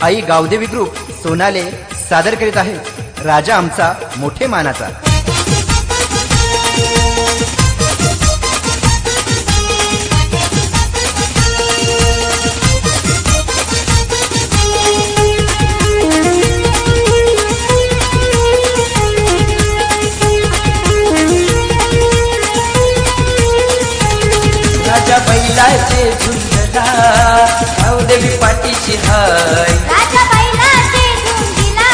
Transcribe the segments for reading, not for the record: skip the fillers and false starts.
आई Gavdevi group सोनाले सादर करीत आहे राजा आमचा मोठे मानाचा। राजा बैलाचे झुंजला गावदेवी पाठीची हाय, राजा बैलाचे झुंजीला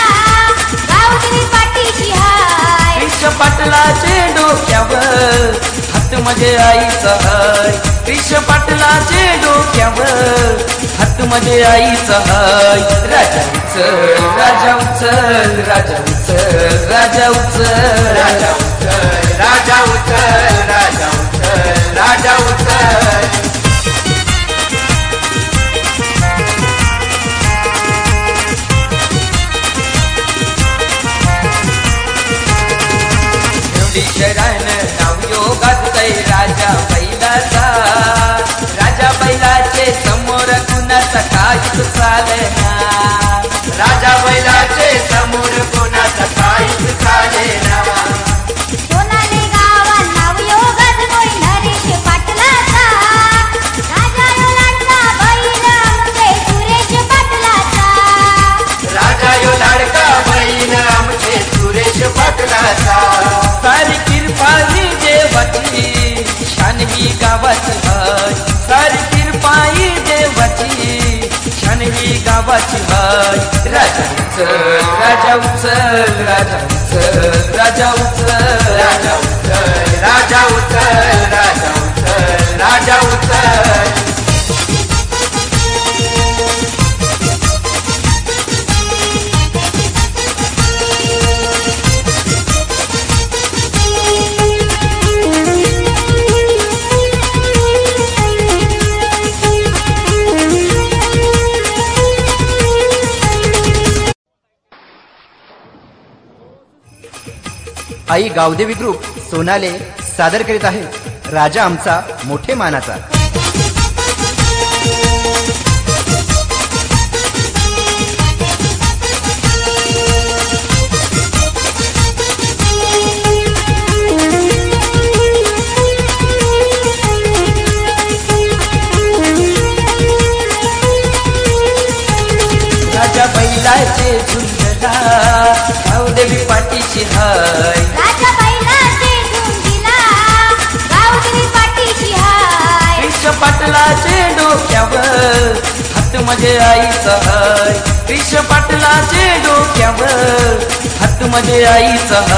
गावदेवी पाठीची हाय। कृष्ण पाटलाचे डोक्यावर हात माझे आईचा हाय, कृष्ण पाटलाचे डोक्यावर हात माझे आईचा हाय। राजा उचल राजा उचल राजा उचल राजा उचल राजा उचल राजा उचल राजा उचल राजा उचल। शरण नाव योगात राजा बैलाचा, राजा बैलाचे समोर कुणाचा काहीच चालेना, राजा बैलाचे समोर कुणाचा काहीच चालेना। सोनाले गावात नाव योगात होय नरेश पाटलाचा, राजा यो लाडका बैल आमचे सुरेश पाटलाचा, राजा यो लाडका बैल आमचे सुरेश पाटलाचा। सारी कृपा ही देवाची शान ही गावाची हाय, सारी कृपा ही देवाची शान ही गावाची हाय। राजा उचल राजा उचल राजा उचल राजा उचल राजा उचल राजा उचल राजा उचल राजा उचल। आई गावदेवी ग्रुप सोनाले सादर करीत आहे राजा आमचा मोठे मानाचा। राजा बैलाचे झुंजला गावदेवी पाठीची हाय, राजा बैलाचे झुंजीला गावदेवी पाठीची हाय। कृष्ण पाटलाचे डोक्यावर हात माझे आईचा हाय, कृष्ण पाटलाचे डोक्यावर हात माझे आईचा हाय।